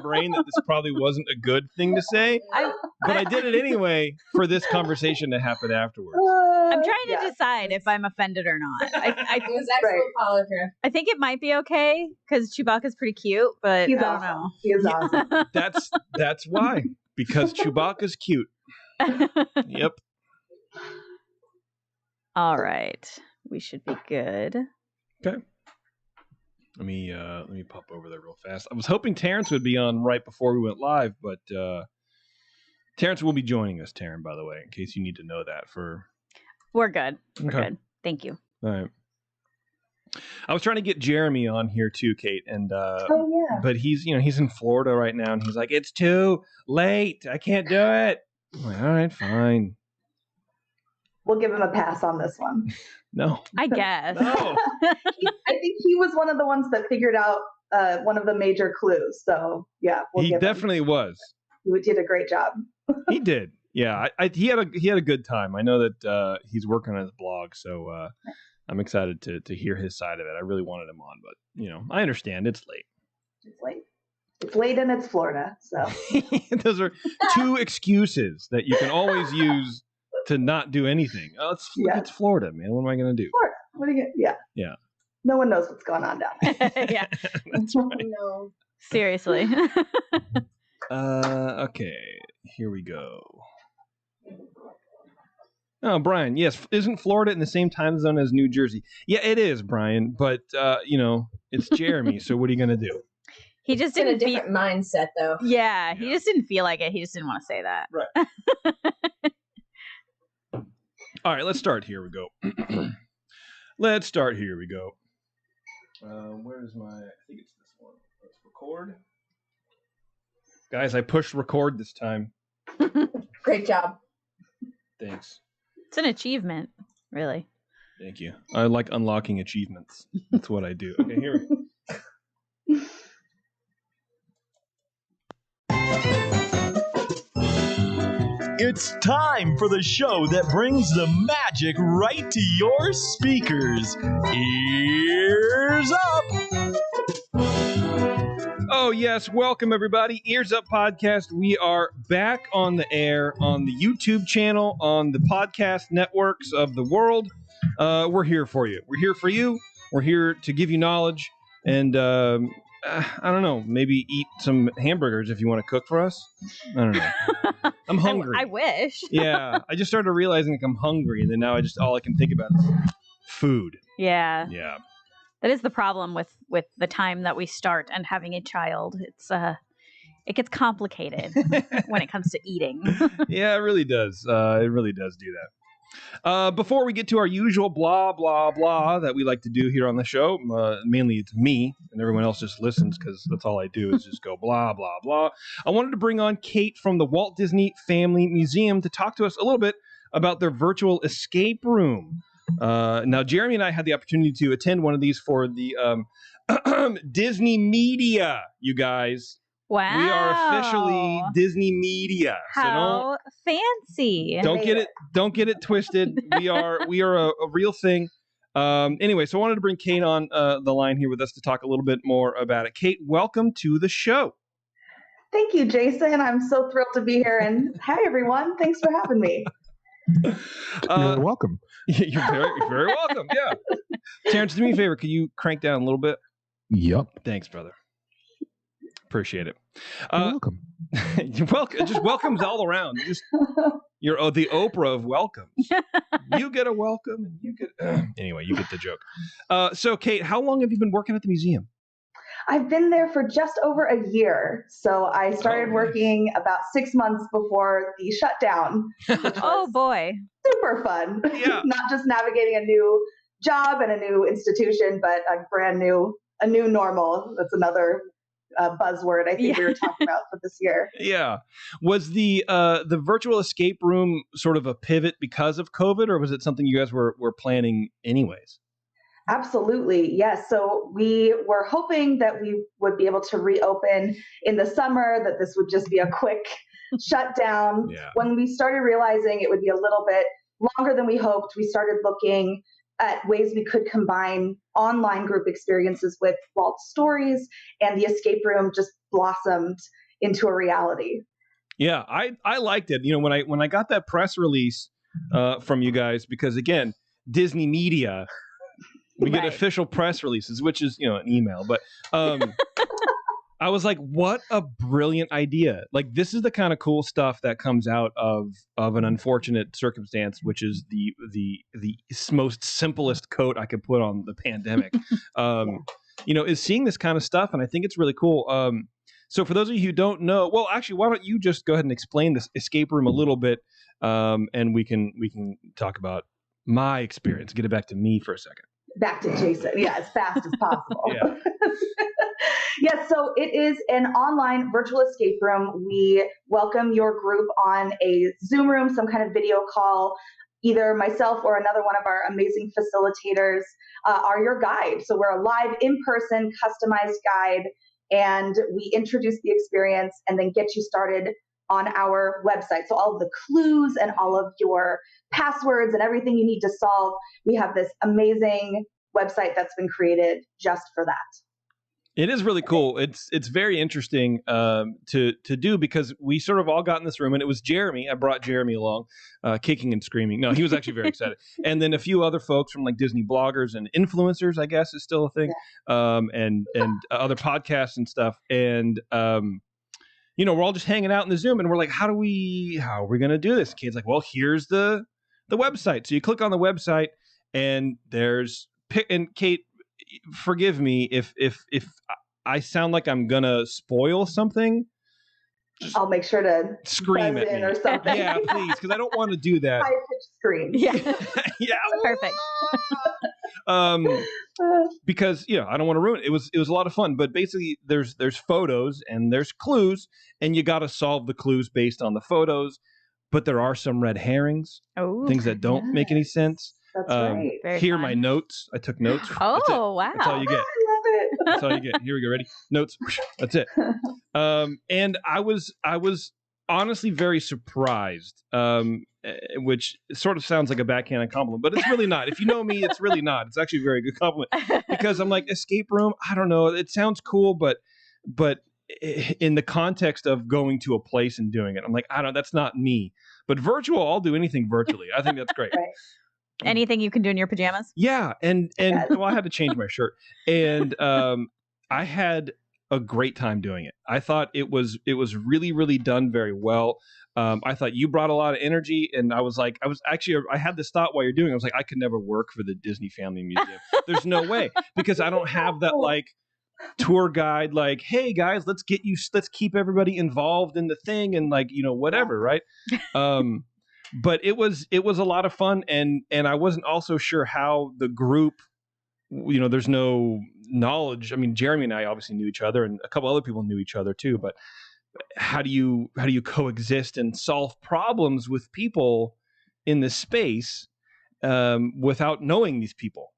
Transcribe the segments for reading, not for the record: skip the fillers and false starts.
brain that this probably wasn't a good thing to say, but I did it anyway for this conversation to happen afterwards. I'm trying to decide if I'm offended or not. It was excellent apology. I think it might be okay because Chewbacca's pretty cute, but He's I don't awesome. know. He is awesome. That's why. Because Chewbacca's cute. Yep. All right. We should be good. Okay. Let me pop over there real fast. I was hoping Terrence would be on right before we went live, but Terrence will be joining us, Taryn, by the way, in case you need to know that. We're good. We're good. Thank you. All right. I was trying to get Jeremy on here too, Kate, and but he's in Florida right now, and he's like, it's too late. I can't do it. I'm like, all right, fine. We'll give him a pass on this one. No. I guess. No. I think he was one of the ones that figured out one of the major clues. So, yeah. He definitely was. He did a great job. He did. Yeah. He had a good time. I know that he's working on his blog, so I'm excited to hear his side of it. I really wanted him on, but, I understand. It's late. It's late. It's late and it's Florida, so. Those are two excuses that you can always use to not do anything. Oh, it's Florida, man. What am I going to do? Florida. What are you gonna, yeah. No one knows what's going on down there. Yeah. That's right. No. Seriously. Okay. Here we go. Oh, Brian. Yes. Isn't Florida in the same time zone as New Jersey? Yeah, it is, Brian. But, it's Jeremy. So what are you going to do? He just In didn't a different mindset, though. Yeah. He just didn't feel like it. He just didn't want to say that. Right. All right, let's start. Here we go. Let's start. Here we go. Where's my... I think it's this one. Let's record. Guys, I pushed record this time. Great job. Thanks. It's an achievement, really. Thank you. I like unlocking achievements. That's what I do. Okay, here we go. It's time for the show that brings the magic right to your speakers. Ears up! Oh, yes. Welcome, everybody. Earzup Podcast. We are back on the air on the YouTube channel, on the podcast networks of the world. We're here for you. We're here for you. We're here to give you knowledge and, I don't know, maybe eat some hamburgers if you want to cook for us. I don't know. I'm hungry. I wish. Yeah. I just started realizing I'm hungry, and then now all I can think about is food. Yeah. Yeah. That is the problem with the time that we start and having a child. It gets complicated when it comes to eating. Yeah, it really does. It really does do that. Before we get to our usual blah, blah, blah that we like to do here on the show, mainly it's me and everyone else just listens because that's all I do is just go blah, blah, blah. I wanted to bring on Kate from the Walt Disney Family Museum to talk to us a little bit about their virtual escape room. Now, Jeremy and I had the opportunity to attend one of these for the Disney Media, you guys. Wow. We are officially Disney Media. How fancy. Don't get it twisted. We are a real thing. Anyway, so I wanted to bring Kate on the line here with us to talk a little bit more about it. Kate, welcome to the show. Thank you, Jason. I'm so thrilled to be here. And hi, everyone. Thanks for having me. You're welcome. You're very welcome. Yeah. Terrence, do me a favor. Could you crank down a little bit? Yep. Thanks, brother. Appreciate it. You're welcome. You're welcome. Just welcomes all around. You're the Oprah of welcomes. You get a welcome, and you get. Anyway, you get the joke. So, Kate, how long have you been working at the museum? I've been there for just over a year. So I started working about 6 months before the shutdown. Oh, boy. Super fun. Yeah. Not just navigating a new job and a new institution, but a new normal. That's another buzzword I think we were talking about for this year. Yeah. Was the virtual escape room sort of a pivot because of COVID, or was it something you guys were planning anyways? Absolutely. Yes. So we were hoping that we would be able to reopen in the summer, that this would just be a quick shutdown. Yeah. When we started realizing it would be a little bit longer than we hoped, we started looking at ways we could combine online group experiences with Walt's stories, and the escape room just blossomed into a reality. Yeah, I liked it. When I got that press release from you guys, because again, Disney Media, we get official press releases, which is an email, but I was like, what a brilliant idea. Like, this is the kind of cool stuff that comes out of an unfortunate circumstance, which is the most simplest coat I could put on the pandemic. Is seeing this kind of stuff, and I think it's really cool. So for those of you who don't know, well, actually, why don't you just go ahead and explain this escape room a little bit, and we can talk about my experience. Get it back to me for a second. Back to Jason. Yeah, as fast as possible. Yeah. Yes, so it is an online virtual escape room. We welcome your group on a Zoom room, some kind of video call. Either myself or another one of our amazing facilitators are your guide. So we're a live, in-person, customized guide, and we introduce the experience and then get you started on our website. So all of the clues and all of your passwords and everything you need to solve, we have this amazing website that's been created just for that. It is really cool. It's very interesting to do, because we sort of all got in this room, and it was Jeremy. I brought Jeremy along, kicking and screaming. No, he was actually very excited. And then a few other folks from like Disney bloggers and influencers, I guess, is still a thing, and other podcasts and stuff. And we're all just hanging out in the Zoom, and we're like, how are we going to do this? And Kate's like, well, here's the website. So you click on the website, and and Kate, forgive me if I sound like I'm gonna spoil something. I'll make sure to scream at me or something. Yeah, please, because I don't want to do that. High-pitched scream. Yeah. Yeah. Perfect. Because I don't want to ruin it. It was a lot of fun, but basically there's photos and there's clues, and you got to solve the clues based on the photos. But there are some red herrings, things that don't make any sense. That's right. Very Here are fun. my notes. I took notes. Oh, wow. That's all you get. I love it. That's all you get. Here we go. Ready? Notes. That's it. And I was honestly very surprised, which sort of sounds like a backhanded compliment, but it's really not. If you know me, it's really not. It's actually a very good compliment, because I'm like, escape room, I don't know. It sounds cool, but in the context of going to a place and doing it, I'm like, I don't. That's not me. But virtual, I'll do anything virtually. I think that's great. Right. Anything you can do in your pajamas? Yeah, and well, I had to change my shirt, and I had a great time doing it. I thought it was really, really done very well. I thought you brought a lot of energy, and I had this thought while you're doing it. I was like, I could never work for the Disney Family Museum. There's no way, because I don't have that like tour guide, like, hey guys, let's keep everybody involved in the thing, and like, whatever, right? But it was a lot of fun, and I wasn't also sure how the group, there's no knowledge. I mean, Jeremy and I obviously knew each other, and a couple other people knew each other too, but how do you coexist and solve problems with people in this space without knowing these people?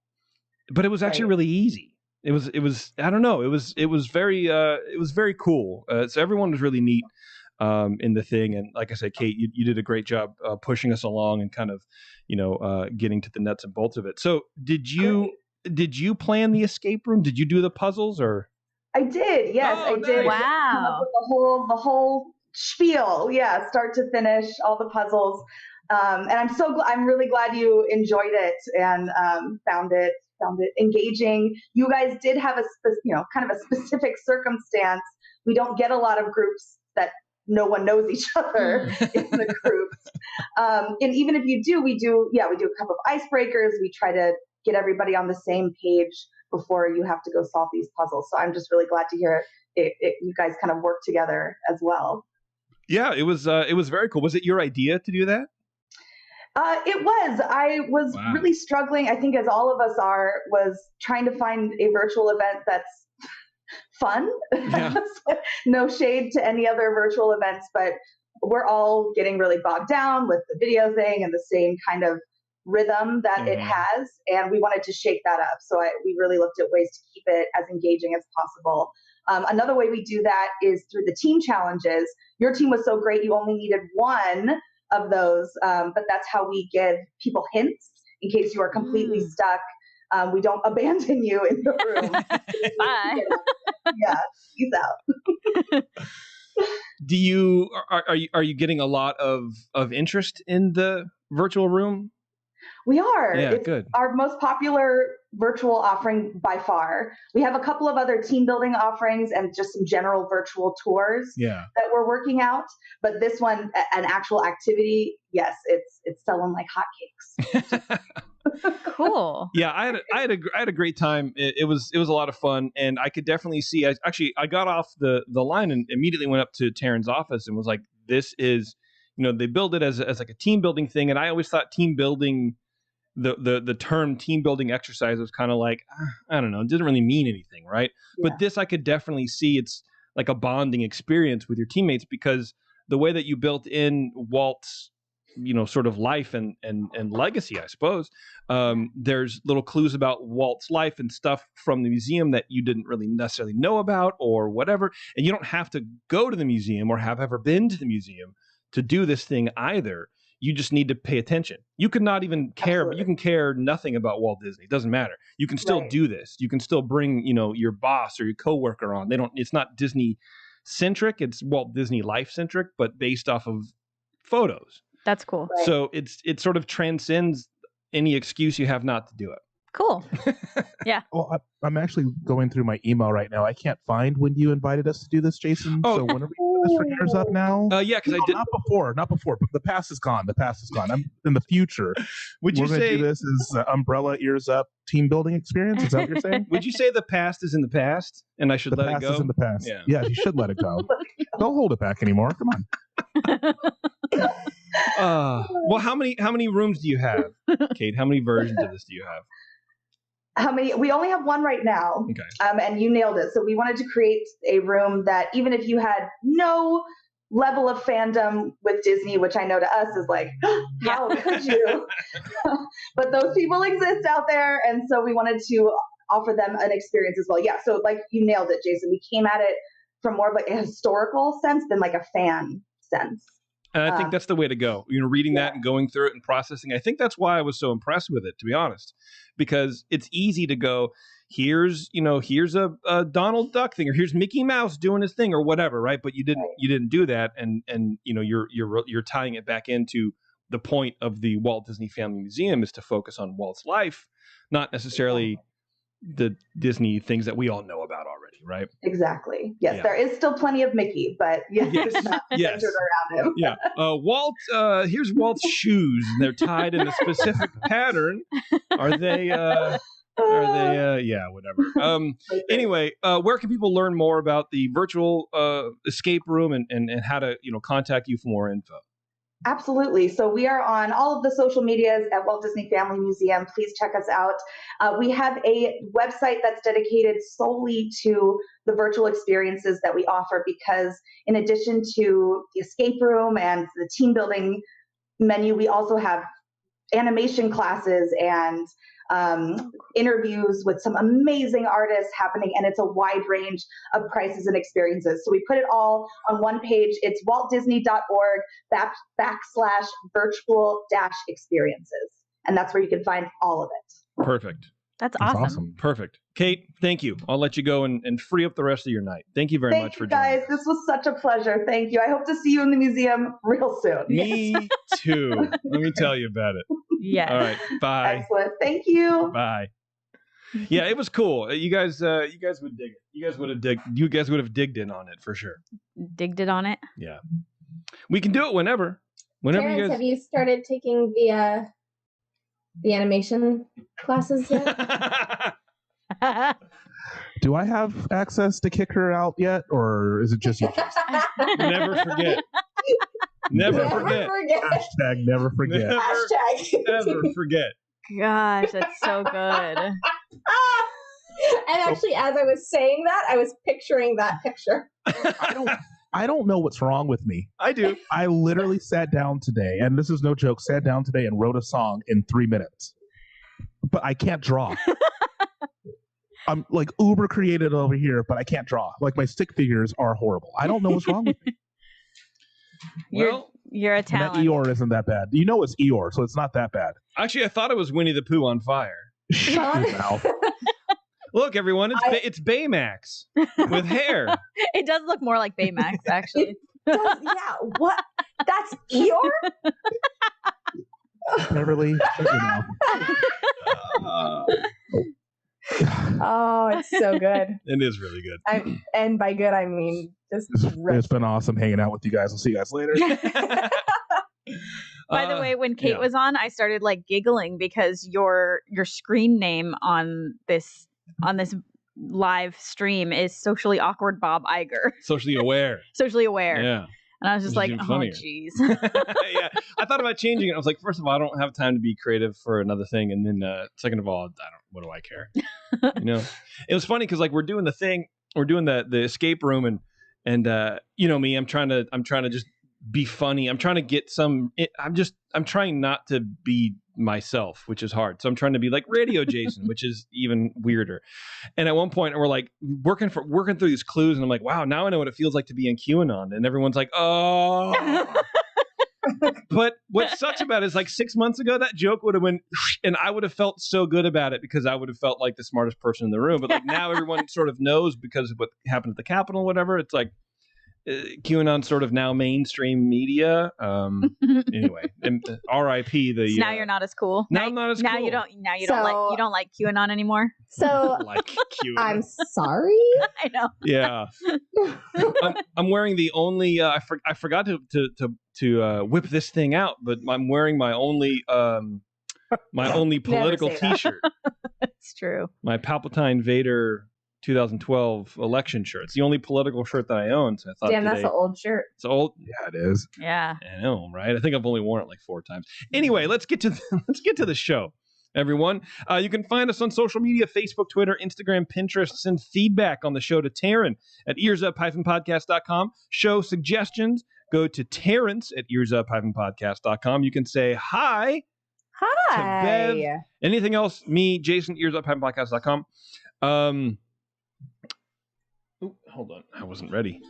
But it was actually really easy. It was I don't know. It was very cool. So everyone was really neat in the thing, and like I said, Kate, you did a great job pushing us along and kind of getting to the nuts and bolts of it. So did you plan the escape room? Did you do the puzzles, or? I did. Yes, I did. Wow. Come up with the whole spiel. Yeah, start to finish, all the puzzles. And I'm really glad you enjoyed it and found it engaging. You guys did have kind of a specific circumstance. We don't get a lot of groups that no one knows each other in the groups. And even if you do, we do a couple of icebreakers. We try to get everybody on the same page before you have to go solve these puzzles. So I'm just really glad to hear you guys kind of work together as well. Yeah, it was very cool. Was it your idea to do that? It was. I was really struggling, I think as all of us are, was trying to find a virtual event that's fun. Yeah. No shade to any other virtual events, but we're all getting really bogged down with the video thing and the same kind of rhythm that it has, and we wanted to shake that up. So we really looked at ways to keep it as engaging as possible. Another way we do that is through the team challenges. Your team was so great, you only needed one of those, but that's how we give people hints in case you are completely stuck. We don't abandon you in the room. Bye. Yeah, peace out. Do you are you getting a lot of interest in the virtual room? We are. Yeah, It's good. our most popular virtual offering by far. We have a couple of other team building offerings and just some general virtual tours Yeah. that we're working out. But this one, an actual activity, yes, it's selling like hotcakes. Cool. Yeah, I had a great time. It was a lot of fun, and I could definitely see. I got off the line and immediately went up to Taryn's office and was like, "This is, they build it as like a team building thing." And I always thought team building, the term team building exercise was kind of like, I don't know, it didn't really mean anything, right? Yeah. But this I could definitely see. It's like a bonding experience with your teammates because the way that you built in Walt's sort of life and legacy, I suppose. There's little clues about Walt's life and stuff from the museum that you didn't really necessarily know about or whatever. And you don't have to go to the museum or have ever been to the museum to do this thing either. You just need to pay attention. You could not even care, Absolutely. but you can care nothing about Walt Disney. It doesn't matter. You can still Right. do this. You can still bring, your boss or your coworker on. It's not Disney centric. It's Walt Disney life centric, but based off of photos. That's cool. Right. So it sort of transcends any excuse you have not to do it. Cool. Well, I'm actually going through my email right now. I can't find when you invited us to do this, Jason. Oh. So whenever you do this for Years Up now. Yeah, because I did. Not before. But the past is gone. I'm in the future. Would you We're going to say do this as Umbrella Ears Up team building experience? Is that what you're saying? Would you say the past is in the past and I should The let it past go? is in the past. Yeah. Yeah, you should let it go. Don't hold it back anymore. Come on. Well, how many rooms do you have, Kate? How many versions of this do you have? How many? We only have one right now. Okay. And you nailed it. So we wanted to create a room that even if you had no level of fandom with Disney, which I know to us is like, how could you? But those people exist out there. And so we wanted to offer them an experience as well. Yeah. So like you nailed it, Jason. We came at it from more of like a historical sense than like a fan sense. And I think that's the way to go. Reading that and going through it and processing. I think that's why I was so impressed with it, to be honest, because it's easy to go, here's a Donald Duck thing, or here's Mickey Mouse doing his thing, or whatever, right? But you didn't do that, and you're tying it back into the point of the Walt Disney Family Museum is to focus on Walt's life, not necessarily the Disney things that we all know about already, right? Exactly. Yes, Yeah. There is still plenty of Mickey, but it's not centered around him. Yeah. Walt, here's Walt's shoes, and they're tied in a specific pattern. Are they, yeah, whatever. Anyway, where can people learn more about the virtual escape room and how to, contact you for more info? Absolutely. So we are on all of the social medias at Walt Disney Family Museum. Please check us out. We have a website that's dedicated solely to the virtual experiences that we offer because in addition to the escape room and the team building menu, we also have animation classes and interviews with some amazing artists happening, and it's a wide range of prices and experiences. So we put it all on one page. It's waltdisney.org/virtual-experiences, and that's where you can find all of it. Perfect. That's awesome. Perfect. Kate, thank you. I'll let you go and free up the rest of your night. Thank you very much for joining guys. us. This was such a pleasure. Thank you. I hope to see you in the museum real soon. Me too. Let me tell you about it. Yes. All right. Bye. Excellent. Thank you. Bye. Yeah, it was cool. You guys would dig it. You guys would have digged in on it for sure. Digged it on it. Yeah. We can do it whenever. Whenever Terrence, you guys have you started taking the animation classes yet? Do I have access to kick her out yet, or is it just you? Never forget. Never forget. Hashtag never forget. Never forget. Gosh, that's so good. And actually, as I was saying that, I was picturing that picture. I don't know what's wrong with me. I do. I literally sat down today, and this is no joke, sat down today and wrote a song in 3 minutes. But I can't draw. I'm like uber creative over here, but I can't draw. Like my stick figures are horrible. I don't know what's wrong with me. Well, You're a And that talent. Eeyore isn't that bad. You know it's Eeyore, so it's not that bad. Actually, I thought it was Winnie the Pooh on fire. Shut your mouth. Look, everyone, it's Baymax with hair. It does look more like Baymax, actually. Yeah, what? That's Eeyore? Beverly, shut your mouth. Oh, it's so good. It is really good. And by good, I mean just It's been awesome hanging out with you guys. I'll see you guys later. By the way, when Kate was on, I started like giggling because your screen name on this live stream is Socially Awkward Bob Iger. Socially aware. Socially aware. Yeah. And I was just Which is like, even oh, funnier. jeez. Yeah. I thought about changing it. I was like, first of all, I don't have time to be creative for another thing. And then second of all, what do I care? You know, it was funny because like we're doing the thing, we're doing the escape room and you know me, I'm trying to just be funny. I'm trying to get I'm trying not to be myself, which is hard. So I'm trying to be like Radio Jason, which is even weirder. And at one point we're like working through these clues and I'm like, wow, now I know what it feels like to be in QAnon. And everyone's like, oh. But what sucks about it is like 6 months ago, that joke would have went and I would have felt so good about it because I would have felt like the smartest person in the room. But like now everyone sort of knows because of what happened at the Capitol, whatever. It's like, QAnon sort of now mainstream media. Anyway, and R.I.P. the. So now you're not as cool. Now I'm not as now cool. you don't like QAnon anymore. so. Like QAnon. I'm sorry. I know. Yeah, I'm wearing the only. I forgot to whip this thing out, but I'm wearing my only political say that. T-shirt. It's true. My Palpatine Vader 2012 election shirt. It's the only political shirt that I own. So I thought, Damn, that's an old shirt. It's old. Yeah, it is. Yeah. I know, right? I think I've only worn it like 4 times. Anyway, let's get to the show, everyone. You can find us on social media: Facebook, Twitter, Instagram, Pinterest. Send feedback on the show to Taryn at earsup-podcast.com. Show suggestions, go to Terrence at earsup-podcast.com. You can say hi to Bev. Anything else, me, Jason, earsup-podcast.com. Ooh, hold on. I wasn't ready.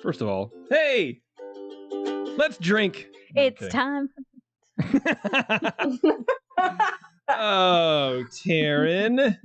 First of all, hey, let's drink. It's Okay. time. Oh, Taryn.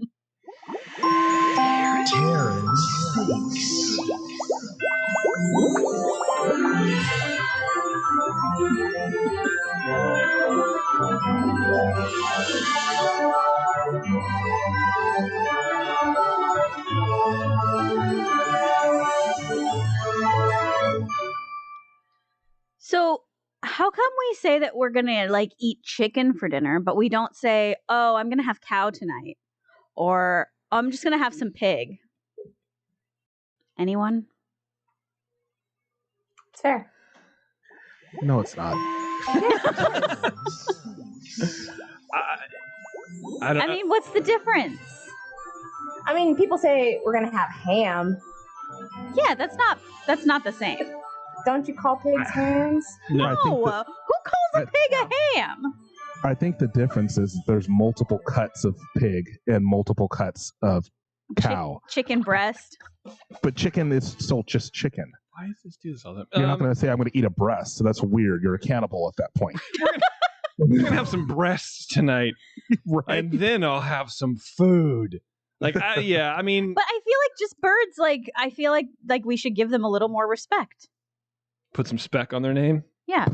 So how come we say that we're gonna like eat chicken for dinner, but we don't say, "Oh, I'm gonna have cow tonight," or "I'm just gonna have some pig"? Anyone? It's fair. No, it's not. I mean, what's the difference? I mean, people say we're gonna have ham. Yeah, that's not the same. Don't you call pigs hams? No. I No, think that- who calls a pig a ham? I think the difference is there's multiple cuts of pig and multiple cuts of cow. Chicken breast. But chicken is still just chicken. Why does this do this all the time? You're not going to say, I'm going to eat a breast. So that's weird. You're a cannibal at that point. We're gonna have some breasts tonight, Right. and then I'll have some food. Like, I mean, But I feel like just birds, like, I feel like we should give them a little more respect. put some speck on their name. Yeah.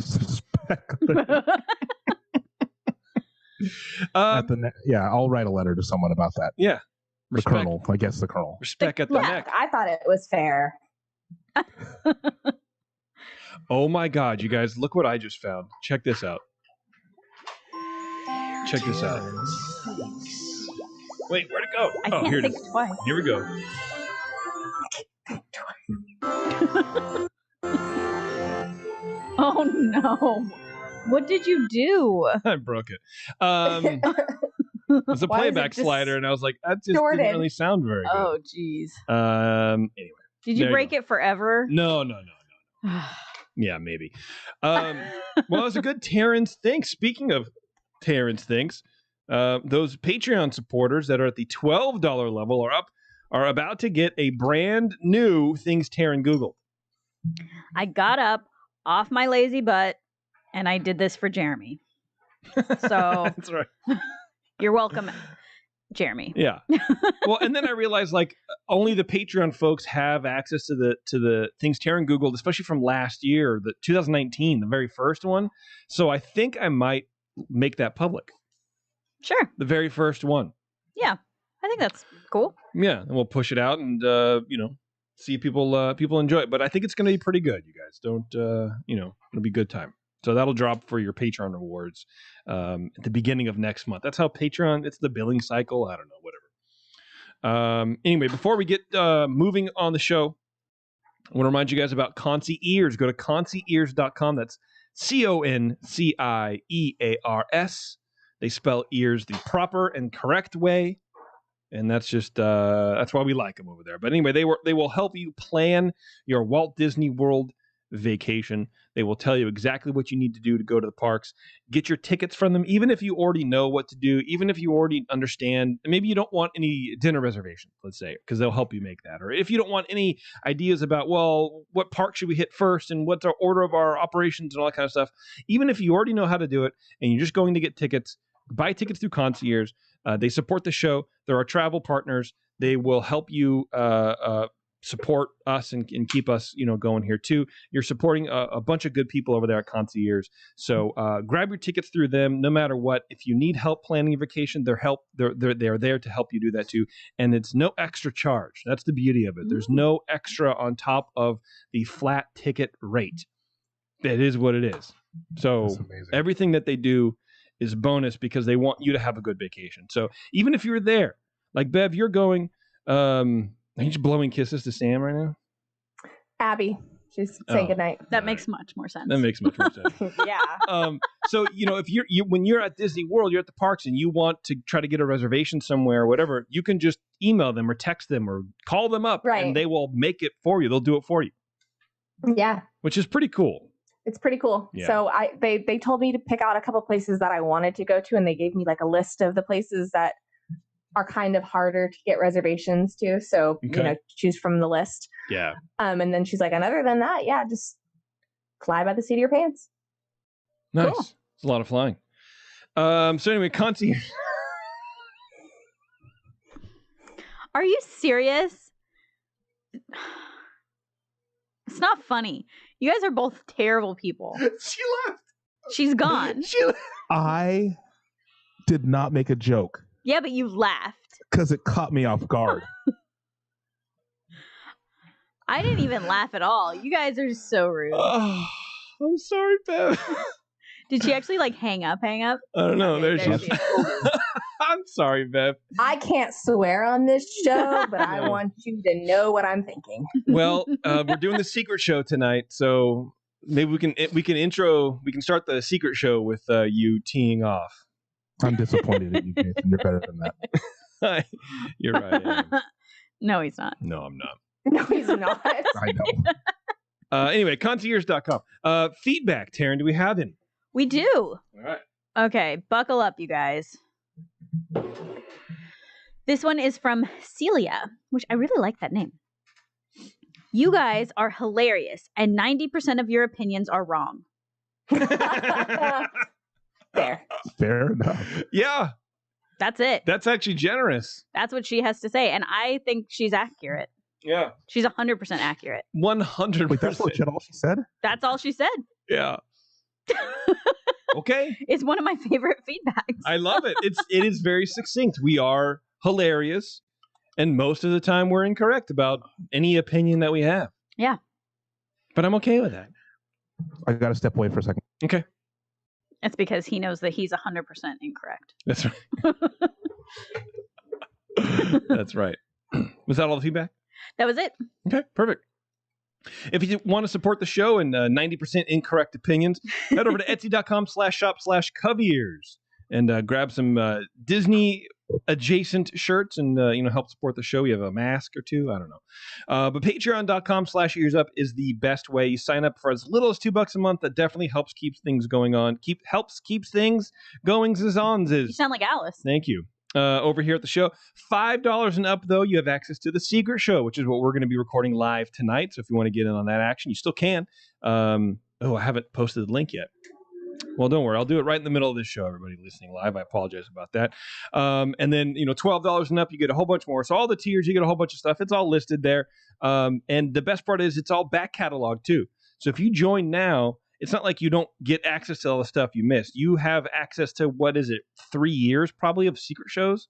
Yeah, I'll write a letter to someone about that. Yeah, The respect, colonel. I guess the colonel. respect at the Look, neck. I thought it was fair. Oh my God, you guys, look what I just found. Check this out. Check this out. Wait, where'd it go? I Oh, can't here it think is. twice. Here we go. Oh no. What did you do? I broke it. It was a Why is it playback just slider, and I was like, that just distorted? didn't really sound very good. Oh jeez. Anyway. Did There you you break go. it forever? No. Yeah, maybe. Well, it was a good Terrence Thinks. Speaking of Terrence Thinks, those Patreon supporters that are at the $12 level are about to get a brand new Things Taryn Googled. I got up off my lazy butt, and I did this for Jeremy. So That's right. you're welcome, Jeremy. Yeah. Well, and then I realized like only the Patreon folks have access to the things Taryn Googled, especially from last year, the 2019, the very first one. So I think I might make that public. Sure. The very first one. Yeah. I think that's cool. Yeah, and we'll push it out and see people enjoy it. But I think it's going to be pretty good. You guys don't it'll be a good time. So that'll drop for your Patreon rewards at the beginning of next month. That's how Patreon. It's the billing cycle. I don't know, whatever. Anyway, before we get moving on the show, I want to remind you guys about Conci Ears. Go to conciears.com. That's CONCIEARS. They spell ears the proper and correct way. And that's just that's why we like them over there. But anyway, they will help you plan your Walt Disney World vacation. They will tell you exactly what you need to do to go to the parks. Get your tickets from them, even if you already know what to do, even if you already understand. Maybe you don't want any dinner reservations, let's say, because they'll help you make that. Or if you don't want any ideas about, well, what park should we hit first and what's our order of our operations and all that kind of stuff. Even if you already know how to do it and you're just going to get tickets, buy tickets through Concierge. They support the show. They're our travel partners. They will help you support us and keep us, going here too. You're supporting a bunch of good people over there at Concierge. So grab your tickets through them. No matter what, if you need help planning your vacation, they're there to help you do that too. And it's no extra charge. That's the beauty of it. There's no extra on top of the flat ticket rate. It is what it is. So everything that they do is bonus because they want you to have a good vacation. So even if you're there, like Bev, you're going, are you just blowing kisses to Sam right now? Abby, she's saying goodnight. That makes much more sense. That makes much more sense. Yeah. So, if you when you're at Disney World, you're at the parks and you want to try to get a reservation somewhere or whatever, you can just email them or text them or call them up and they will make it for you. They'll do it for you. Yeah. Which is pretty cool. It's pretty cool. Yeah. So they told me to pick out a couple places that I wanted to go to, and they gave me like a list of the places that are kind of harder to get reservations to. So, choose from the list. Yeah. And then she's like, and other than that, yeah, just fly by the seat of your pants. Nice. Cool. It's a lot of flying. So anyway, Concierge. Are you serious? It's not funny. You guys are both terrible people. She left. She's gone. I did not make a joke Yeah, but you laughed. because it caught me off guard. I didn't even laugh at all. You guys are so rude. Oh, I'm sorry, Bev. Did she actually hang up? I don't know. Okay, There she is. I'm sorry, Bev. I can't swear on this show, but I want you to know what I'm thinking. Well, we're doing the secret show tonight, so maybe we can start the secret show with you teeing off. I'm disappointed in you, Jason. You're better than that. You're right. I am. No, he's not. No, I'm not. No, he's not. I know. Anyway, concierge.com. Feedback, Taryn, do we have any? We do. All right. Okay, buckle up, you guys. This one is from Celia, which I really like that name. You guys are hilarious, and 90% of your opinions are wrong. Fair. Fair enough. Yeah. That's it. That's actually generous. That's what she has to say, and I think she's accurate. Yeah. She's 100% accurate. 100%. Wait, that's legit all she said? That's all she said. Yeah. Okay. It's one of my favorite feedbacks. I love it. It is very succinct. We are hilarious, and most of the time we're incorrect about any opinion that we have. Yeah. But I'm okay with that. I got to step away for a second. Okay. It's because he knows that he's 100% incorrect. That's right. That's right. Was that all the feedback? That was it. Okay, perfect. If you want to support the show and 90% incorrect opinions, head over to etsy.com/shop/coveyears and grab some Disney adjacent shirts and help support the show. You have a mask or two, I don't know. But patreon.com/earsup is the best way. You sign up for as little as $2 a month. That definitely helps keep things going on. Keeps things going. You sound like Alice. Thank you. Over here at the show, $5 and up, though, you have access to the secret show, which is what we're going to be recording live tonight. So if you want to get in on that action, you still can. Oh, I haven't posted the link yet. Well, don't worry. I'll do it right in the middle of this show, everybody listening live. I apologize about that. And then, $12 and up, you get a whole bunch more. So all the tiers, you get a whole bunch of stuff. It's all listed there. And the best part is it's all back catalog too. So if you join now, it's not like you don't get access to all the stuff you missed. You have access to, 3 years probably of secret shows?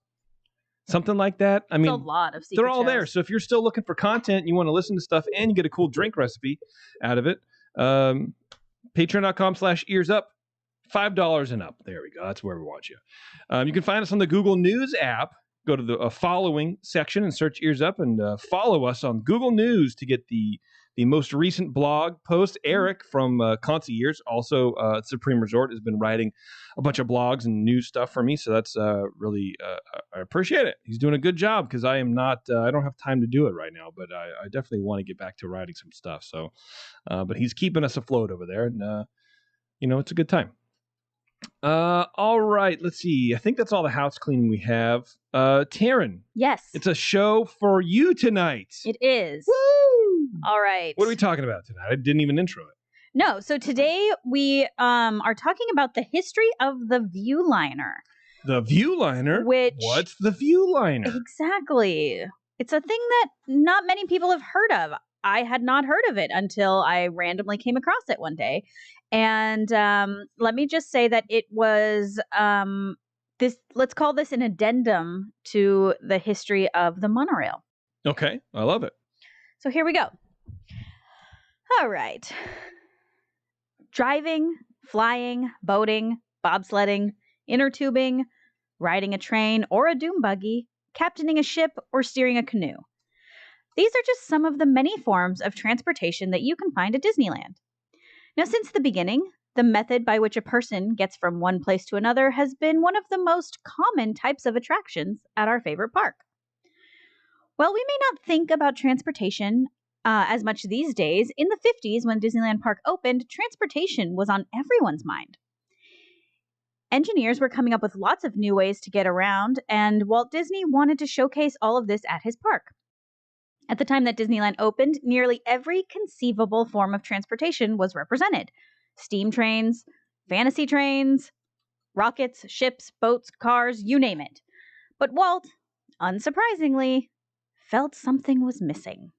Something like that. I mean, a lot of secret they're all shows. there. So if you're still looking for content, you want to listen to stuff and you get a cool drink recipe out of it, patreon.com/earsup, $5 and up. There we go. That's where we want you. You can find us on the Google News app. Go to the following section and search Ears Up and follow us on Google News to get the most recent blog post. Eric from Concierge, also Supreme Resort, has been writing a bunch of blogs and news stuff for me. So that's really, I appreciate it. He's doing a good job because I am not, I don't have time to do it right now, but I definitely want to get back to writing some stuff. So, but he's keeping us afloat over there, and it's a good time. All right, let's see. I think that's all the house cleaning we have. Taryn. Yes. It's a show for you tonight. It is. Woo! All right. What are we talking about tonight? I didn't even intro it. No, so today we are talking about the history of the Viewliner. The Viewliner? What's the Viewliner? Exactly. It's a thing that not many people have heard of. I had not heard of it until I randomly came across it one day. And let me just say that it was let's call this an addendum to the history of the monorail. Okay, I love it. So here we go. All right. Driving, flying, boating, bobsledding, inner tubing, riding a train or a doom buggy, captaining a ship, or steering a canoe. These are just some of the many forms of transportation that you can find at Disneyland. Now, since the beginning, the method by which a person gets from one place to another has been one of the most common types of attractions at our favorite park. While we may not think about transportation as much these days, in the 50s when Disneyland Park opened, transportation was on everyone's mind. Engineers were coming up with lots of new ways to get around, and Walt Disney wanted to showcase all of this at his park. At the time that Disneyland opened, nearly every conceivable form of transportation was represented. Steam trains, fantasy trains, rockets, ships, boats, cars, you name it. But Walt, unsurprisingly, felt something was missing.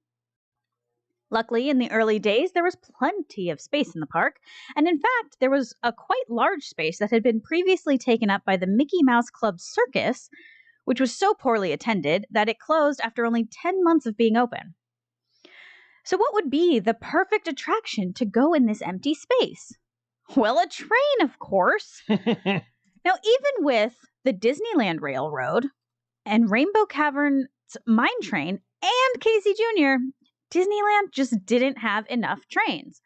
Luckily, in the early days, there was plenty of space in the park, and in fact, there was a quite large space that had been previously taken up by the Mickey Mouse Club Circus, which was so poorly attended that it closed after only 10 months of being open. So what would be the perfect attraction to go in this empty space? Well, a train, of course. Now, even with the Disneyland Railroad and Rainbow Cavern's Mine Train and Casey Jr., Disneyland just didn't have enough trains.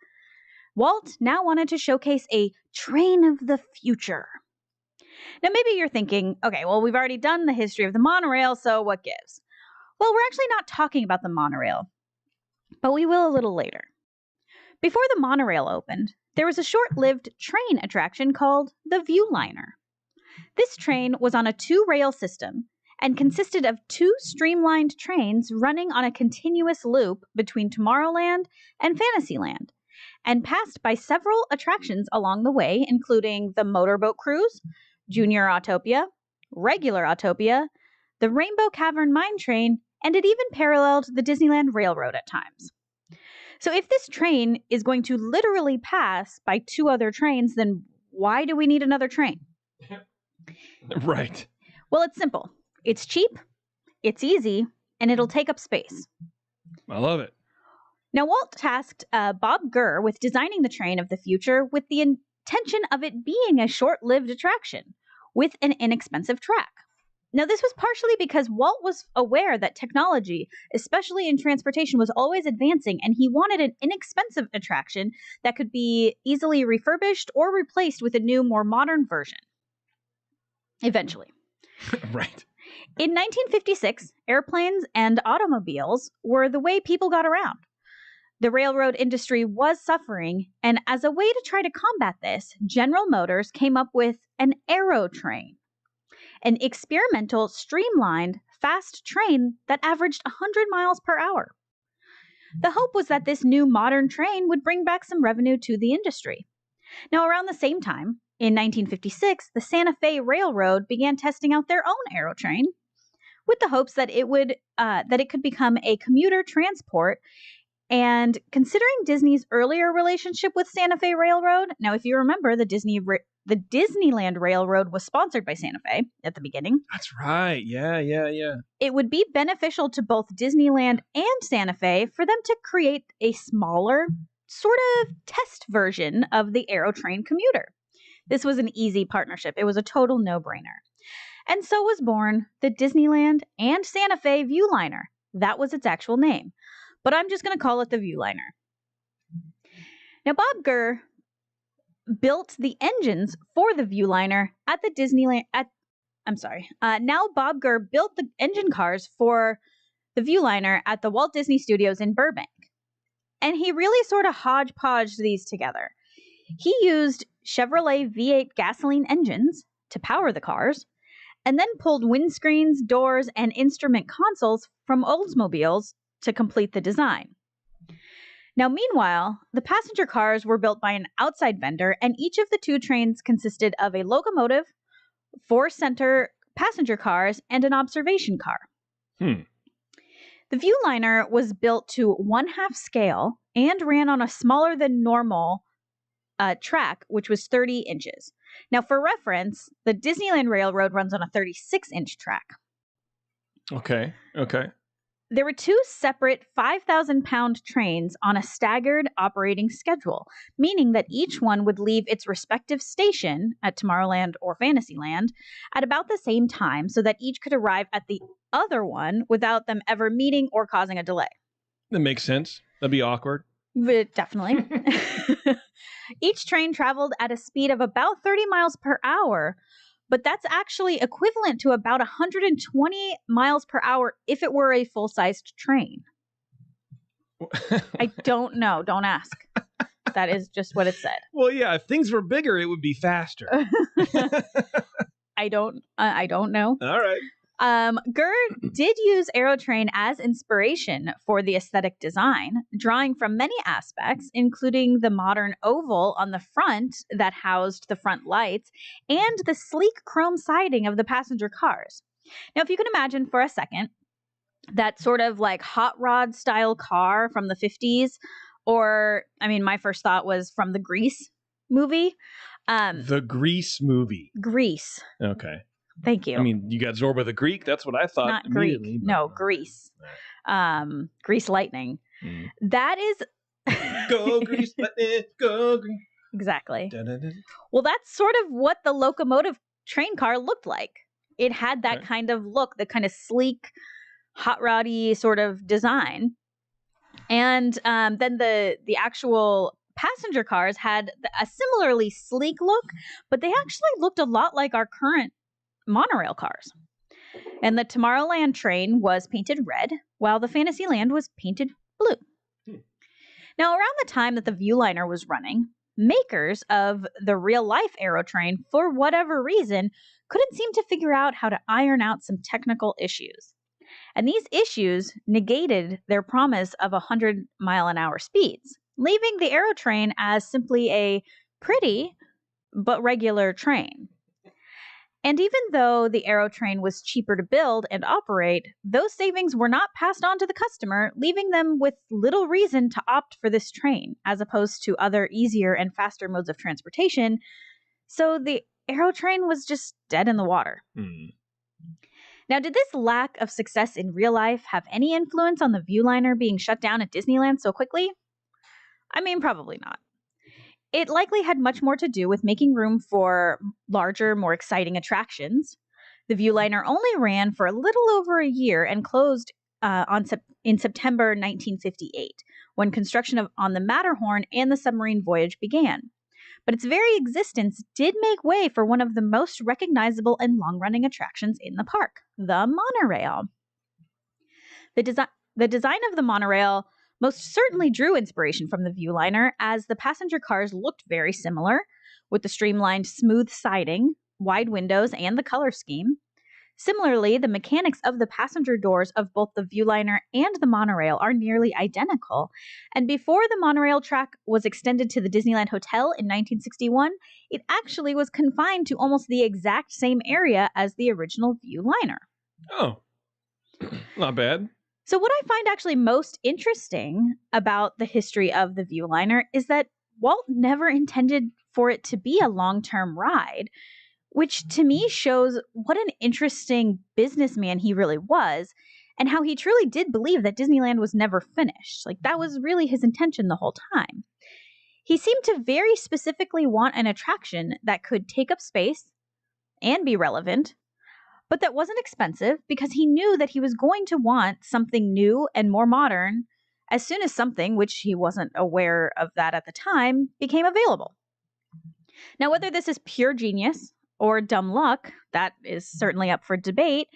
Walt now wanted to showcase a train of the future. Now, maybe you're thinking, okay, well, we've already done the history of the monorail, so what gives? Well, we're actually not talking about the monorail, but we will a little later. Before the monorail opened, there was a short-lived train attraction called the Viewliner. This train was on a 2-rail system and consisted of 2 streamlined trains running on a continuous loop between Tomorrowland and Fantasyland, and passed by several attractions along the way, including the Motorboat Cruise, Junior Autopia, Regular Autopia, the Rainbow Cavern Mine Train, and it even paralleled the Disneyland Railroad at times. So if this train is going to literally pass by 2 other trains, then why do we need another train? Right. Well, it's simple. It's cheap, it's easy, and it'll take up space. I love it. Now, Walt tasked Bob Gurr with designing the train of the future with the intention of it being a short-lived attraction with an inexpensive track. Now, this was partially because Walt was aware that technology, especially in transportation, was always advancing, and he wanted an inexpensive attraction that could be easily refurbished or replaced with a new, more modern version. Eventually. Right. In 1956, airplanes and automobiles were the way people got around. The railroad industry was suffering, and as a way to try to combat this, General Motors came up with an aerotrain, an experimental, streamlined, fast train that averaged 100 miles per hour. The hope was that this new modern train would bring back some revenue to the industry. Now, around the same time, in 1956, the Santa Fe Railroad began testing out their own aerotrain with the hopes that it could become a commuter transport. And considering Disney's earlier relationship with Santa Fe Railroad, now if you remember, the Disneyland Railroad was sponsored by Santa Fe at the beginning. That's right. Yeah. It would be beneficial to both Disneyland and Santa Fe for them to create a smaller, sort of test version of the Aerotrain commuter. This was an easy partnership. It was a total no-brainer. And so was born the Disneyland and Santa Fe Viewliner. That was its actual name. But I'm just going to call it the Viewliner. Now, Bob Gurr built the engines for the Viewliner at the Disneyland. Now Bob Gurr built the engine cars for the Viewliner at the Walt Disney Studios in Burbank. And he really sort of hodgepodged these together. He used Chevrolet V8 gasoline engines to power the cars, and then pulled windscreens, doors, and instrument consoles from Oldsmobiles to complete the design. Now, meanwhile, the passenger cars were built by an outside vendor, and each of the two trains consisted of a locomotive, 4 center passenger cars, and an observation car. The Viewliner was built to 1/2 scale and ran on a smaller than normal track, which was 30 inches. Now, for reference, the Disneyland Railroad runs on a 36-inch track. Okay. There were 2 separate 5,000-pound trains on a staggered operating schedule, meaning that each one would leave its respective station at Tomorrowland or Fantasyland at about the same time so that each could arrive at the other one without them ever meeting or causing a delay. That makes sense. That'd be awkward. Definitely. Each train traveled at a speed of about 30 miles per hour, but that's actually equivalent to about 120 miles per hour if it were a full-sized train. I don't know. Don't ask. That is just what it said. Well, yeah, if things were bigger, it would be faster. I don't know. All right. Gurr did use Aerotrain as inspiration for the aesthetic design, drawing from many aspects, including the modern oval on the front that housed the front lights and the sleek chrome siding of the passenger cars. Now, if you can imagine for a second, that sort of like hot rod style car from the 50s, or, I mean, my first thought was from the Grease movie. The Grease movie. Grease. Okay. Thank you. I mean, you got Zorba the Greek. That's what I thought. Not Greek. No, Grease. Grease Lightning. That is. Go Grease Lightning. Go Grease. Exactly. Da-da-da. Well, that's sort of what the locomotive train car looked like. It had that kind of look, the kind of sleek, hot roddy sort of design. And then the actual passenger cars had a similarly sleek look, but they actually looked a lot like our current monorail cars. And the Tomorrowland train was painted red, while the Fantasyland was painted blue. Now, around the time that the Viewliner was running, makers of the real-life Aerotrain, for whatever reason, couldn't seem to figure out how to iron out some technical issues. And these issues negated their promise of 100-mile-an-hour speeds, leaving the Aerotrain as simply a pretty but regular train. And even though the Aerotrain was cheaper to build and operate, those savings were not passed on to the customer, leaving them with little reason to opt for this train, as opposed to other easier and faster modes of transportation. So the Aerotrain was just dead in the water. Now, did this lack of success in real life have any influence on the Viewliner being shut down at Disneyland so quickly? I mean, probably not. It likely had much more to do with making room for larger, more exciting attractions. The Viewliner only ran for a little over a year and closed in September 1958, when construction on the Matterhorn and the submarine voyage began. But its very existence did make way for one of the most recognizable and long-running attractions in the park, the monorail. The design of the monorail most certainly drew inspiration from the Viewliner, as the passenger cars looked very similar, with the streamlined, smooth siding, wide windows, and the color scheme. Similarly, the mechanics of the passenger doors of both the Viewliner and the monorail are nearly identical. And before the monorail track was extended to the Disneyland Hotel in 1961, it actually was confined to almost the exact same area as the original Viewliner. Oh, not bad. So what I find actually most interesting about the history of the Viewliner is that Walt never intended for it to be a long-term ride, which to me shows what an interesting businessman he really was and how he truly did believe that Disneyland was never finished. Like, that was really his intention the whole time. He seemed to very specifically want an attraction that could take up space and be relevant, but that wasn't expensive because he knew that he was going to want something new and more modern as soon as something, which he wasn't aware of that at the time, became available. Now, whether this is pure genius or dumb luck, that is certainly up for debate.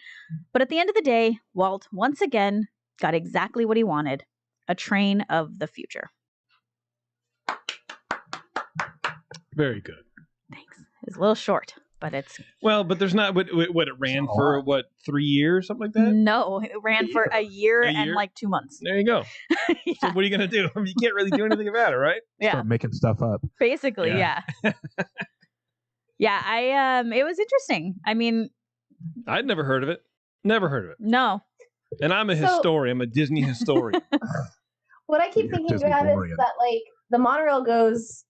But at the end of the day, Walt once again got exactly what he wanted, a train of the future. Very good. Thanks. It's a little short, but it's... Well, but there's not... What it ran for, 3 years, something like that? No, it ran for a year and like 2 months. There you go. Yeah. So what are you going to do? You can't really do anything about it, right? Yeah. Start making stuff up. Basically, yeah. Yeah, it was interesting. I mean... I'd never heard of it. Never heard of it. No. And I'm a historian. I'm a Disney historian. What I keep thinking about is that, like, the monorail goes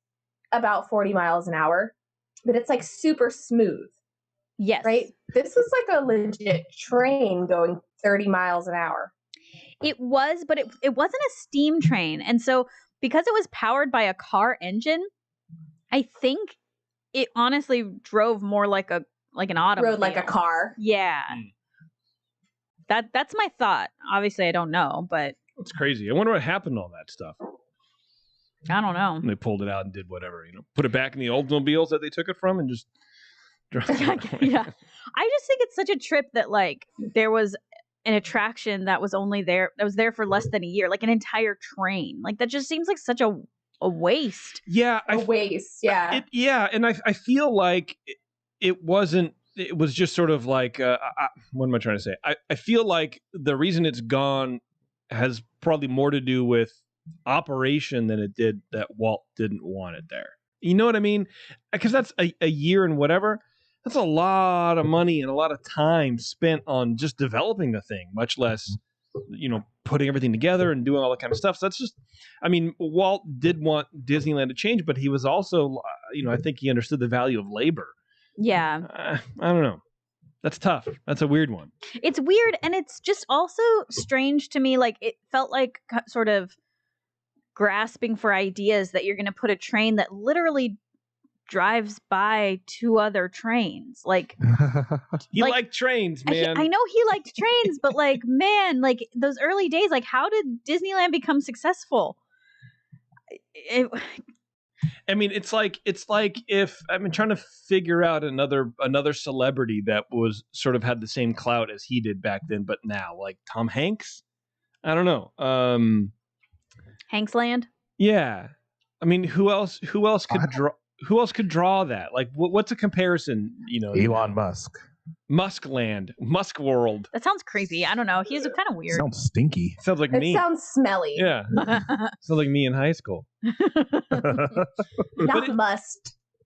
about 40 miles an hour, but it's, like, super smooth. Yes. Right? This was, like, a legit train going 30 miles an hour. It was, but it wasn't a steam train. And so, because it was powered by a car engine, I think it honestly drove more like an automobile. Rode like a car. Yeah. That's my thought. Obviously, I don't know, but... It's crazy. I wonder what happened to all that stuff. I don't know. And they pulled it out and did whatever, put it back in the Oldsmobiles that they took it from and just drove it away. Yeah. I just think it's such a trip that, like, there was an attraction that was there for less than a year, like an entire train. Like, that just seems like such a waste. Yeah. A waste, yeah. And I feel like it wasn't, it was just sort of like, what am I trying to say? I feel like the reason it's gone has probably more to do with operation than it did that Walt didn't want it there. You know what I mean? Because that's a year and whatever. That's a lot of money and a lot of time spent on just developing the thing, much less, putting everything together and doing all that kind of stuff. So that's just, Walt did want Disneyland to change, but he was also, I think he understood the value of labor. Yeah. I don't know. That's tough. That's a weird one. It's weird, and it's just also strange to me. Like, it felt like sort of grasping for ideas that you're going to put a train that literally drives by 2 other trains. Like, he liked trains, man. I know he liked trains, but like, man, like those early days, like, how did Disneyland become successful? It's like if I'm trying to figure out another celebrity that was sort of had the same clout as he did back then, but now, like Tom Hanks. I don't know. Hanksland. Yeah, who else could draw that? Like, what's a comparison? Elon Musk. Muskland, Musk World. That sounds creepy. I don't know. He's kind of weird. Sounds stinky. Sounds like me. It sounds smelly. Yeah. Sounds like me in high school. Not Musk.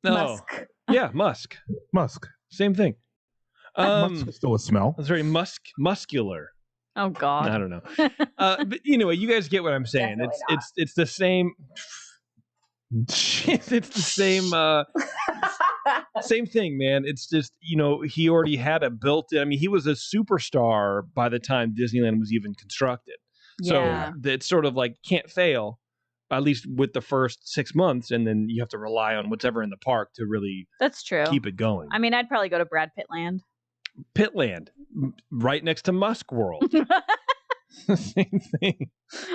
No. Musk. Yeah, Musk. Musk. Same thing. Musk is still a smell. It's very muscular. Oh God. I don't know. But anyway, you guys get what I'm saying. It's the same. It's the same. Same thing, man. It's just, he already had a built-in. He was a superstar by the time Disneyland was even constructed. Yeah. So it's sort of like can't fail, at least with the first 6 months, and then you have to rely on whatever in the park to really. That's true. Keep it going. I'd probably go to Brad Pitt Land. Pitland, right next to Musk World. Same thing.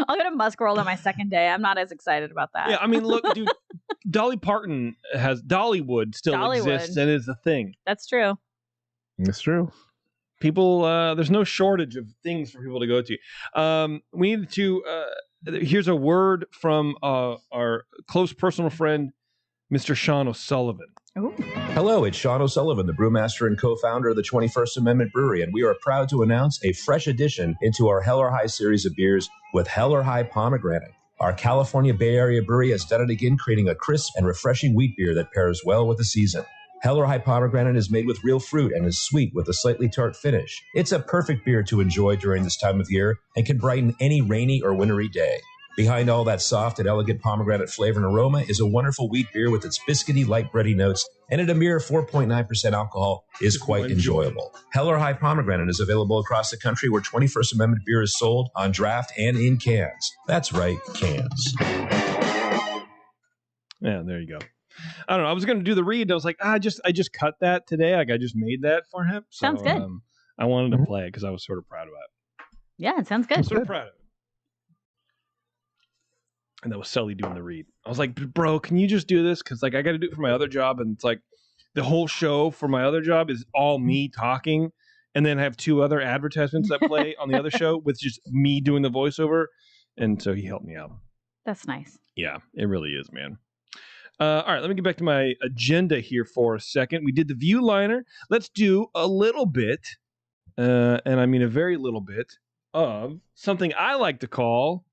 I'll go to Musk World on my second day. I'm not as excited about that. Yeah, look, dude, Dolly Parton Dollywood still exists and is a thing. That's true. It's true. People, there's no shortage of things for people to go to. We need to, here's a word from our close personal friend, Mr. Sean O'Sullivan. Ooh. Hello, it's Sean O'Sullivan, the brewmaster and co-founder of the 21st Amendment Brewery, and we are proud to announce a fresh addition into our Hell or High series of beers with Hell or High Pomegranate. Our California Bay Area brewery has done it again, creating a crisp and refreshing wheat beer that pairs well with the season. Hell or High Pomegranate is made with real fruit and is sweet with a slightly tart finish. It's a perfect beer to enjoy during this time of year and can brighten any rainy or wintry day. Behind all that soft and elegant pomegranate flavor and aroma is a wonderful wheat beer with its biscuity, light bready notes, and at a mere 4.9% alcohol is quite enjoyable. Hell or High Pomegranate is available across the country where 21st Amendment beer is sold on draft and in cans. That's right, cans. Yeah, there you go. I don't know. I was going to do the read. I was like, I just cut that today. Like I just made that for him. So, Sounds good. I wanted to play it because I was sort of proud of it. Yeah, it sounds good. I'm sort of proud of it. And that was Sully doing the read. I was like, bro, can you just do this? Because like I got to do it for my other job, and it's like the whole show for my other job is all me talking, and then I have 2 other advertisements that play on the other show with just me doing the voiceover. And so he helped me out. That's nice. Yeah, it really is, man. All right, let me get back to my agenda here for a second. We did the Viewliner. Let's do a little bit, and I mean a very little bit, of something I like to call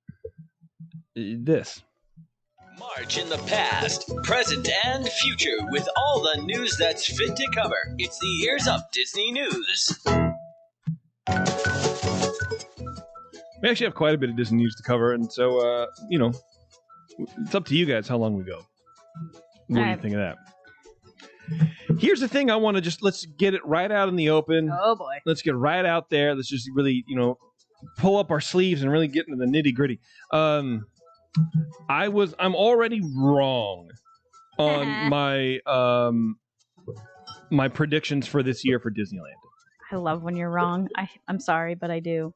this. March in the past, present, and future with all the news that's fit to cover. It's the Earzup Disney News. We actually have quite a bit of Disney news to cover, and so, it's up to you guys how long we go. What do you think of that? Here's the thing I want to let's get it right out in the open. Oh, boy. Let's get right out there. Let's just really, pull up our sleeves and really get into the nitty gritty. I'm already wrong on my predictions for this year for Disneyland. I love when you're wrong. I'm sorry, but I do.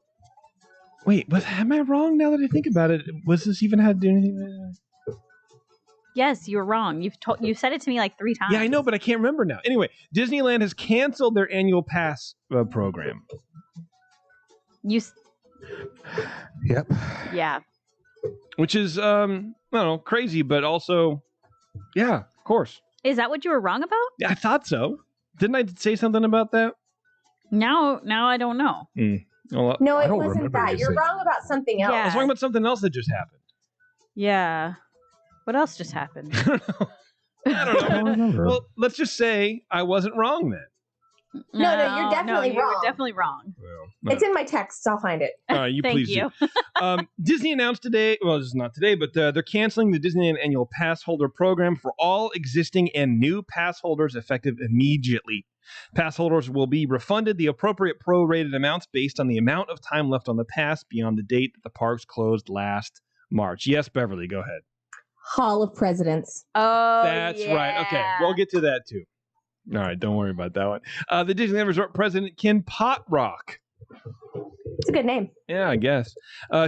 Wait, am I wrong now that I think about it? Was this even had to do anything with it? Yes, you're wrong. You've said it to me like 3 times. Yeah, I know, but I can't remember now. Anyway, Disneyland has canceled their annual pass program. Yep. Yeah. Which is, I don't know, crazy, but also, yeah, of course. Is that what you were wrong about? Yeah, I thought so. Didn't I say something about that? Now I don't know. Well, No, I it don't wasn't remember that. you You're saying- wrong about something else. Yeah. I was talking about something else that just happened. Yeah. What else just happened? I don't know. I don't remember. Well, let's just say I wasn't wrong then. No, you're definitely you were wrong. definitely wrong. Well, It's in my texts. I'll find it. all right, you Thank please you. do. Disney announced today, well, this is not today, but they're canceling the Disneyland annual pass holder program for all existing and new pass holders effective immediately. Pass holders will be refunded the appropriate prorated amounts based on the amount of time left on the pass beyond the date that the parks closed last March. Yes, Beverly, go ahead. Hall of Presidents. Oh, That's right. Okay, we'll get to that too. All right, don't worry about that one. The Disneyland Resort president, Ken Potrock. It's a good name. Yeah, I guess.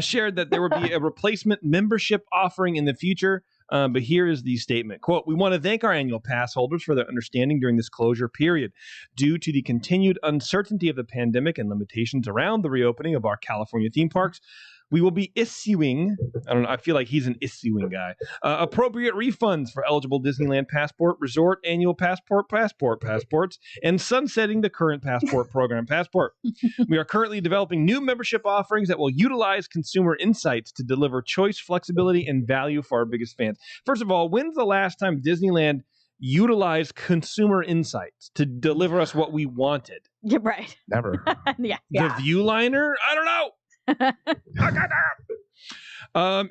Shared that there would be a replacement membership offering in the future. But here is the statement. Quote, "We want to thank our annual pass holders for their understanding during this closure period. Due to the continued uncertainty of the pandemic and limitations around the reopening of our California theme parks, we will be issuing," I don't know, I feel like he's an issuing guy, "appropriate refunds for eligible Disneyland Passport, Resort Annual Passports, and sunsetting the current Passport program Passport. We are currently developing new membership offerings that will utilize consumer insights to deliver choice, flexibility, and value for our biggest fans." First of all, when's the last time Disneyland utilized consumer insights to deliver us what we wanted? You're right. Never. Yeah. The Viewliner? I don't know.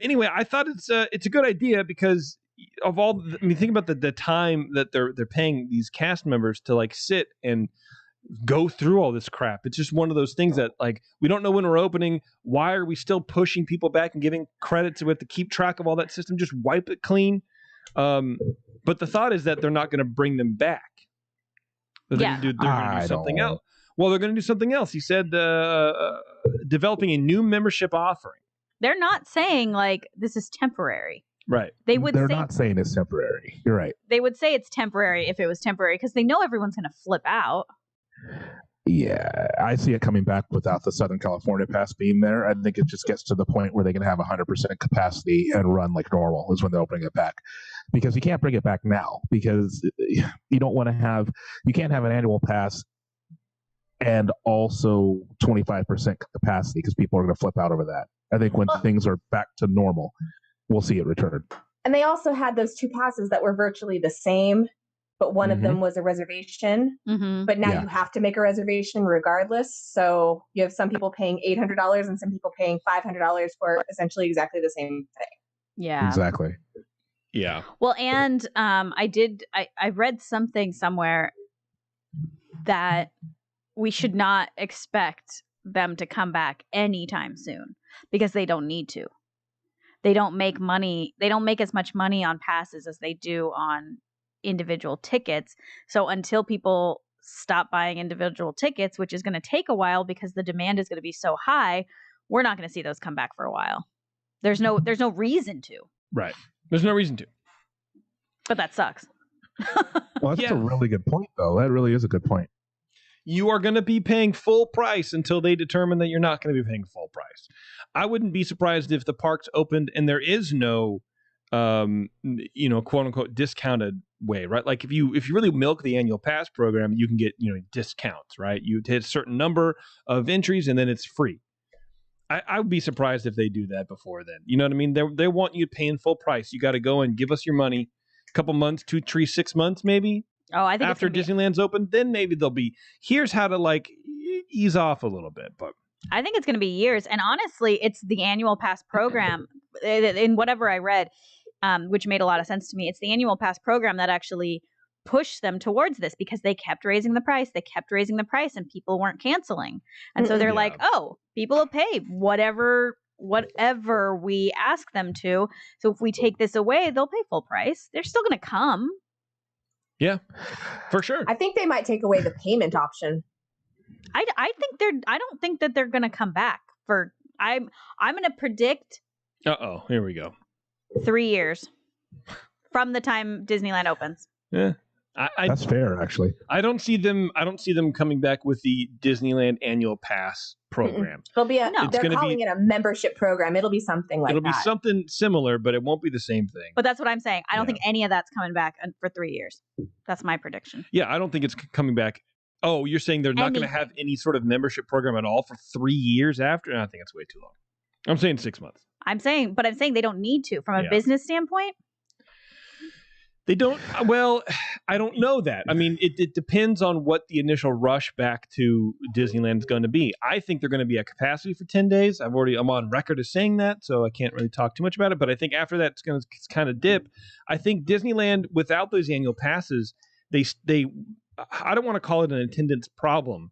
Anyway, I thought it's a good idea because of all. Think about the time that they're paying these cast members to like sit and go through all this crap. It's just one of those things that like we don't know when we're opening. Why are we still pushing people back and giving credit to it to keep track of all that system? Just wipe it clean. But the thought is that they're not going to bring them back. They're going to do something else. Well, they're going to do something else. He said developing a new membership offering. They're not saying like this is temporary. Right. They're not saying it's temporary. You're right. They would say it's temporary if it was temporary because they know everyone's going to flip out. Yeah, I see it coming back without the Southern California pass being there. I think it just gets to the point where they can have 100% capacity and run like normal is when they'll bring it back. Because you can't bring it back now because you don't want to have, you can't have an annual pass and also 25% capacity because people are going to flip out over that. I think when things are back to normal, we'll see it return. And they also had those 2 passes that were virtually the same, but one of them was a reservation. But now you have to make a reservation regardless. So you have some people paying $800 and some people paying $500 for essentially exactly the same thing. Yeah. Exactly. Yeah. Well, and I read something somewhere that we should not expect them to come back anytime soon because they don't need to. They don't make money. They don't make as much money on passes as they do on individual tickets. So until people stop buying individual tickets, which is going to take a while because the demand is going to be so high, we're not going to see those come back for a while. There's no reason to. Right. There's no reason to. But that sucks. Well, that's a really good point, though. That really is a good point. You are going to be paying full price until they determine that you're not going to be paying full price. I wouldn't be surprised if the parks opened and there is no, quote unquote discounted way, right? Like if you really milk the annual pass program, you can get, discounts, right? You hit a certain number of entries and then it's free. I would be surprised if they do that before then. You know what I mean? They want you paying full price. You got to go and give us your money. A couple months, 2, 3, 6 months, maybe. Oh, I think after Disneyland's open, then maybe they'll be, here's how to ease off a little bit. But I think it's going to be years. And honestly, it's the annual pass program in whatever I read, which made a lot of sense to me. It's the annual pass program that actually pushed them towards this because they kept raising the price. They kept raising the price and people weren't canceling. And so they're like, oh, people will pay whatever we ask them to. So if we take this away, they'll pay full price. They're still going to come. Yeah, for sure. I think they might take away the payment option. I don't think that they're going to come back for. I'm going to predict. Here we go. 3 years from the time Disneyland opens. Yeah, that's fair. Actually, I don't see them coming back with the Disneyland annual pass program. It'll be they're calling it a membership program. It'll be something like that. It'll be something similar, but it won't be the same thing. But that's what I'm saying. I don't think any of that's coming back for 3 years. That's my prediction. Yeah, I don't think it's coming back. Oh, you're saying they're not going to have any sort of membership program at all for 3 years after? I think it's way too long. I'm saying 6 months. I'm saying they don't need to from a business standpoint. They don't. Well, I don't know that. I mean, it depends on what the initial rush back to Disneyland is going to be. I think they're going to be at capacity for 10 days. I'm on record as saying that, so I can't really talk too much about it. But I think after that, it's going to kind of dip. I think Disneyland, without those annual passes, they I don't want to call it an attendance problem,